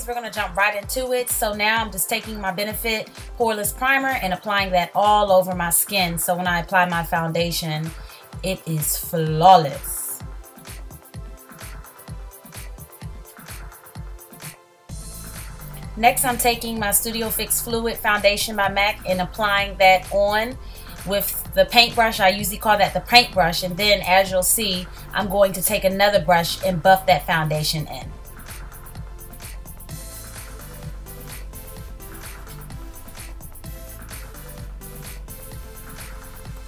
we're going to jump right into it. So now I'm just taking my Benefit Poreless Primer and applying that all over my skin. So when I apply my foundation, it is flawless. Next, I'm taking my Studio Fix Fluid Foundation by MAC and applying that on with the paintbrush. I usually call that the paintbrush, and then as you'll see, I'm going to take another brush and buff that foundation in.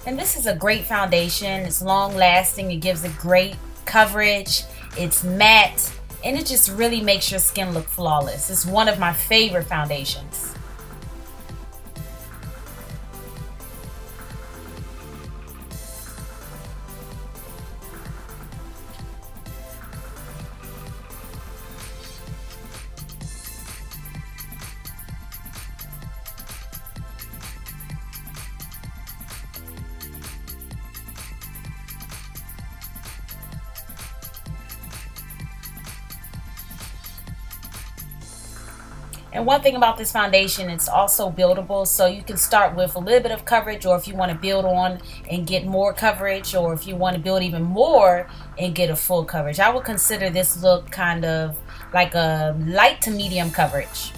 And this is a great foundation. It's long lasting, it gives a great coverage, it's matte, and it just really makes your skin look flawless. It's one of my favorite foundations. And one thing about this foundation, it's also buildable, so you can start with a little bit of coverage, or if you want to build on and get more coverage, or if you want to build even more and get a full coverage. I would consider this look kind of like a light to medium coverage.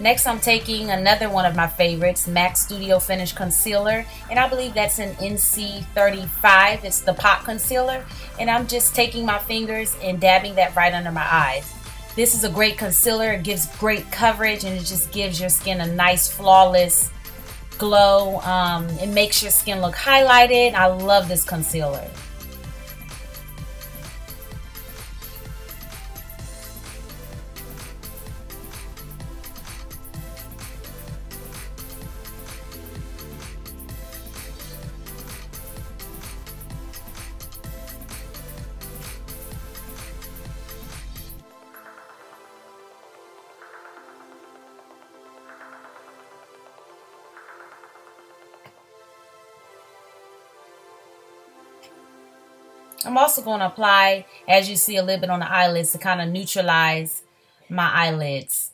Next, I'm taking another one of my favorites, MAC Studio Finish Concealer, and I believe that's an NC35. It's the Pot Concealer, and I'm just taking my fingers and dabbing that right under my eyes. This is a great concealer. It gives great coverage, and it just gives your skin a nice, flawless glow. It makes your skin look highlighted. I love this concealer. I'm also going to apply, as you see, a little bit on the eyelids to kind of neutralize my eyelids.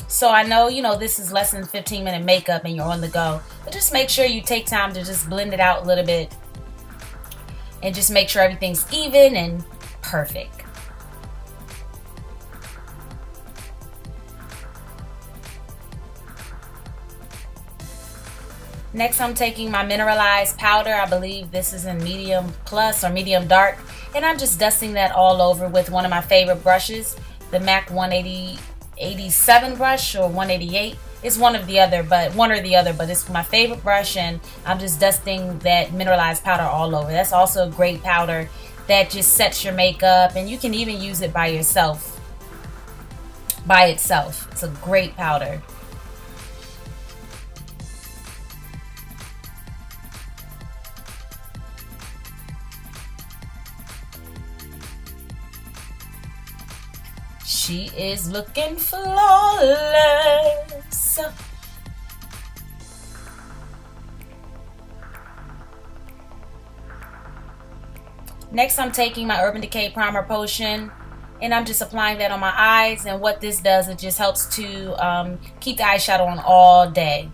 So I know, this is less than 15-minute makeup and you're on the go, but just make sure you take time to just blend it out a little bit. And just make sure everything's even and perfect. Next, I'm taking my mineralized powder. I believe this is in medium plus or medium dark. And I'm just dusting that all over with one of my favorite brushes, the MAC 187 brush or 188. It's one or the other, but it's my favorite brush, and I'm just dusting that mineralized powder all over. That's also a great powder that just sets your makeup, and you can even use it by yourself. By itself. It's a great powder. She is looking flawless. Next, I'm taking my Urban Decay Primer Potion, and I'm just applying that on my eyes. And what this does, it just helps to keep the eyeshadow on all day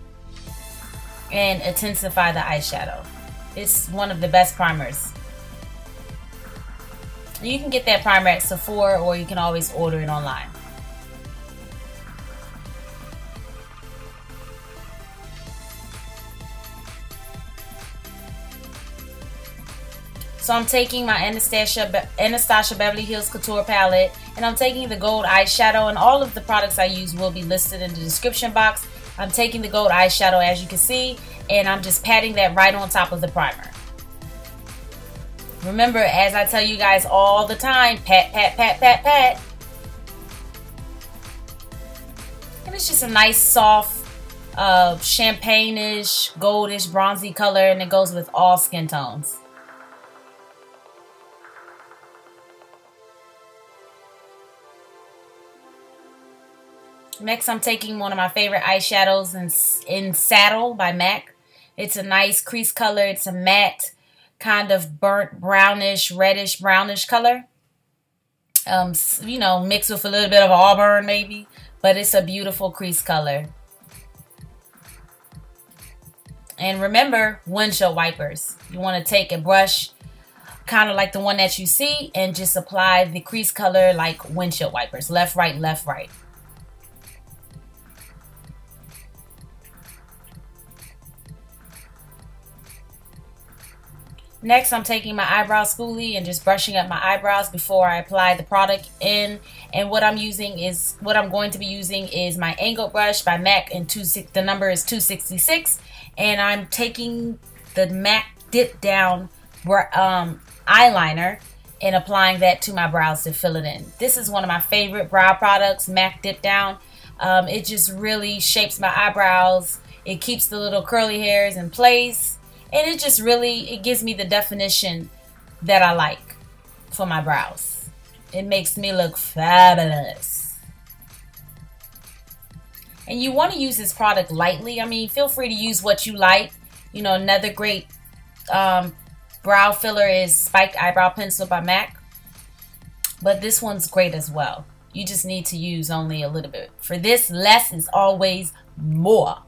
and intensify the eyeshadow. It's one of the best primers. You can get that primer at Sephora, or you can always order it online. So I'm taking my Anastasia Beverly Hills Couture palette, and I'm taking the gold eyeshadow, and all of the products I use will be listed in the description box. I'm taking the gold eyeshadow, as you can see, and I'm just patting that right on top of the primer. Remember, as I tell you guys all the time, pat, pat, pat, pat, pat. And it's just a nice, soft, champagne-ish, goldish, bronzy color, and it goes with all skin tones. Next, I'm taking one of my favorite eyeshadows in Saddle by MAC. It's a nice crease color. It's a matte, kind of burnt brownish, reddish brownish color. You know, mixed with a little bit of auburn maybe. But it's a beautiful crease color. And remember, windshield wipers. You want to take a brush, kind of like the one that you see, and just apply the crease color like windshield wipers. Left, right, left, right. Next, I'm taking my eyebrow spoolie and just brushing up my eyebrows before I apply the product in. And what I'm going to be using is my angled brush by MAC, and the number is 266. And I'm taking the MAC Dip Down eyeliner and applying that to my brows to fill it in. This is one of my favorite brow products, MAC Dip Down. It just really shapes my eyebrows. It keeps the little curly hairs in place. And it just really, it gives me the definition that I like for my brows. It makes me look fabulous. And you want to use this product lightly. I mean, feel free to use what you like. You know, another great brow filler is Spiked Eyebrow Pencil by MAC. But this one's great as well. You just need to use only a little bit. For this, less is always more.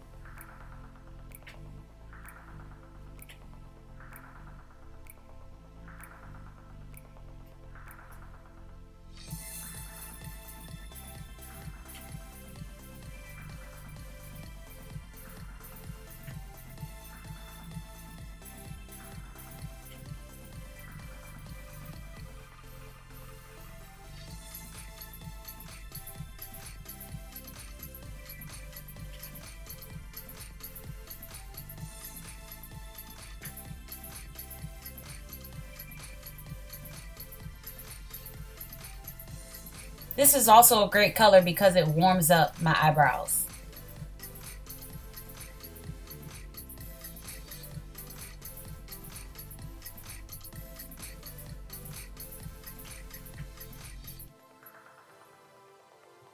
This is also a great color because it warms up my eyebrows.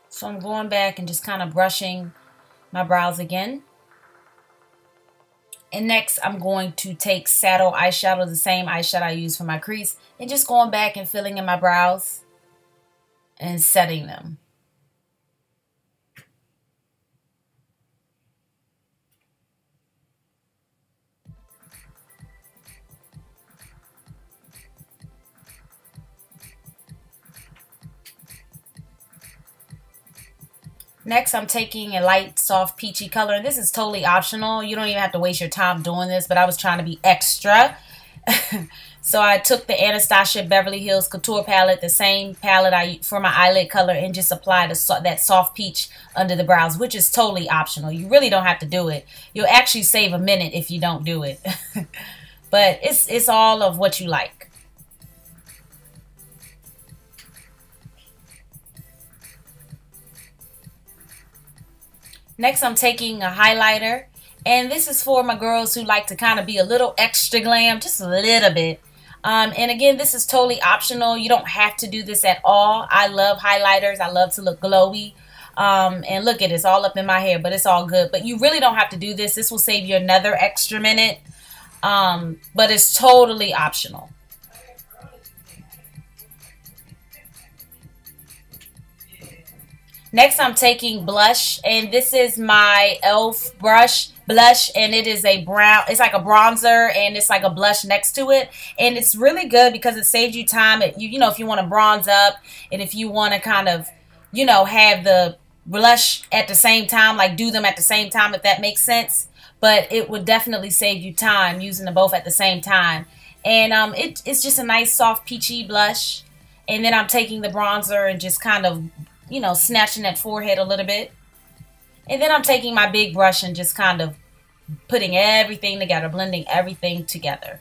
So I'm going back and just kind of brushing my brows again. And next I'm going to take Saddle eyeshadow, the same eyeshadow I use for my crease, and just going back and filling in my brows and setting them. Next, I'm taking a light, soft, peachy color. This is totally optional. You don't even have to waste your time doing this, but I was trying to be extra. So I took the Anastasia Beverly Hills Couture palette, the same palette for my eyelid color, and just applied that soft peach under the brows, which is totally optional. You really don't have to do it. You'll actually save a minute if you don't do it. But it's all of what you like. Next, I'm taking a highlighter, and this is for my girls who like to kind of be a little extra glam, just a little bit. And again, this is totally optional. You don't have to do this at all. I love highlighters. I love to look glowy. And look at it, it's all up in my hair, but it's all good. But you really don't have to do this. This will save you another extra minute. But it's totally optional. Next, I'm taking blush, and this is my e.l.f. blush, and it is a brown, it's like a bronzer, and it's like a blush next to it, and it's really good because it saves you time. You know, if you want to bronze up, and if you want to kind of, you know, have the blush at the same time, like do them at the same time, if that makes sense. But it would definitely save you time using them both at the same time. And it's just a nice soft peachy blush. And then I'm taking the bronzer and just kind of, you know, snatching that forehead a little bit. And then I'm taking my big brush and just kind of putting everything together, blending everything together.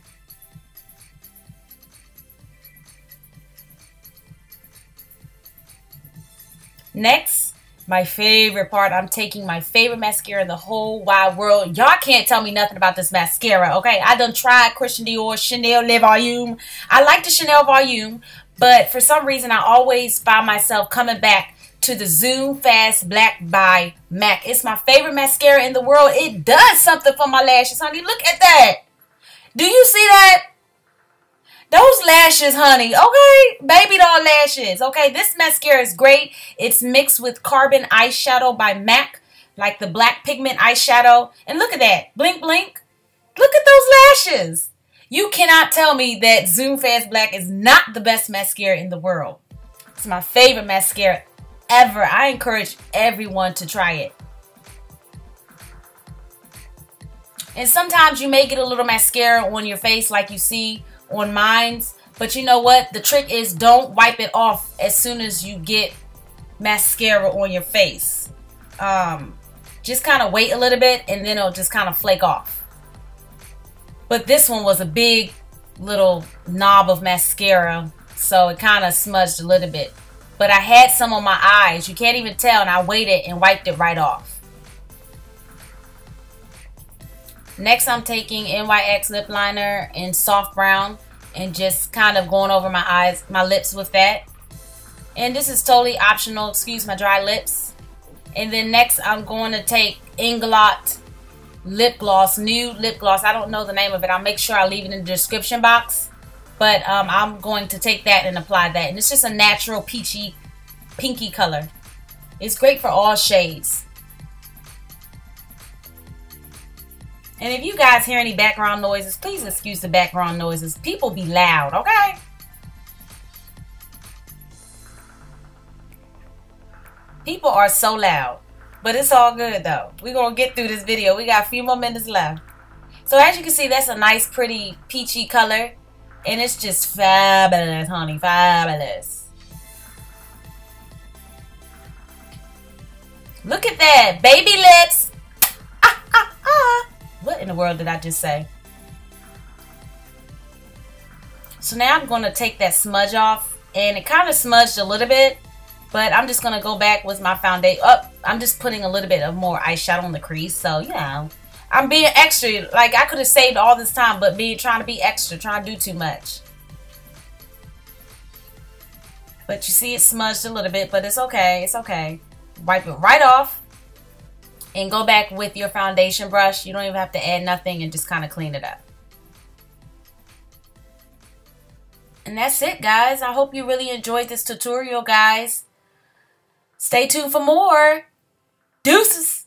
Next, my favorite part, I'm taking my favorite mascara in the whole wide world. Y'all can't tell me nothing about this mascara, okay? I done tried Christian Dior Chanel Le Volume. I like the Chanel Volume, but for some reason I always find myself coming back to the Zoom Fast Black by MAC. It's my favorite mascara in the world. It does something for my lashes, honey. Look at that. Do you see that? Those lashes, honey, okay? Baby doll lashes, okay? This mascara is great. It's mixed with Carbon Eyeshadow by MAC, like the black pigment eyeshadow. And look at that. Blink, blink. Look at those lashes. You cannot tell me that Zoom Fast Black is not the best mascara in the world. It's my favorite mascara ever. I encourage everyone to try it. And sometimes you may get a little mascara on your face like you see on mine's, but you know what? The trick is don't wipe it off as soon as you get mascara on your face. Just kind of wait a little bit and then it'll just kind of flake off. But this one was a big little knob of mascara, so it kind of smudged a little bit. But I had some on my eyes. You can't even tell, and I waited and wiped it right off. Next, I'm taking NYX lip liner in soft brown and just kind of going over my eyes, my lips with that. And this is totally optional, excuse my dry lips. And then next, I'm going to take Inglot lip gloss, nude lip gloss. I don't know the name of it. I'll make sure I leave it in the description box. But I'm going to take that and apply that. And it's just a natural peachy, pinky color. It's great for all shades. And if you guys hear any background noises, please excuse the background noises. People be loud, okay? People are so loud. But it's all good, though. We're going to get through this video. We got a few more minutes left. So as you can see, that's a nice, pretty, peachy color. And it's just fabulous, honey. Fabulous. Look at that. Baby lips. Ah, ah, ah. What in the world did I just say? So now I'm going to take that smudge off. And it kind of smudged a little bit. But I'm just going to go back with my foundation. I'm just putting a little bit of more eyeshadow on the crease. So, you know, I'm being extra. Like, I could have saved all this time. But trying to be extra. Trying to do too much. But you see it smudged a little bit. But it's okay. It's okay. Wipe it right off. And go back with your foundation brush. You don't even have to add nothing and just kind of clean it up. And that's it, guys. I hope you really enjoyed this tutorial, guys. Stay tuned for more. Deuces.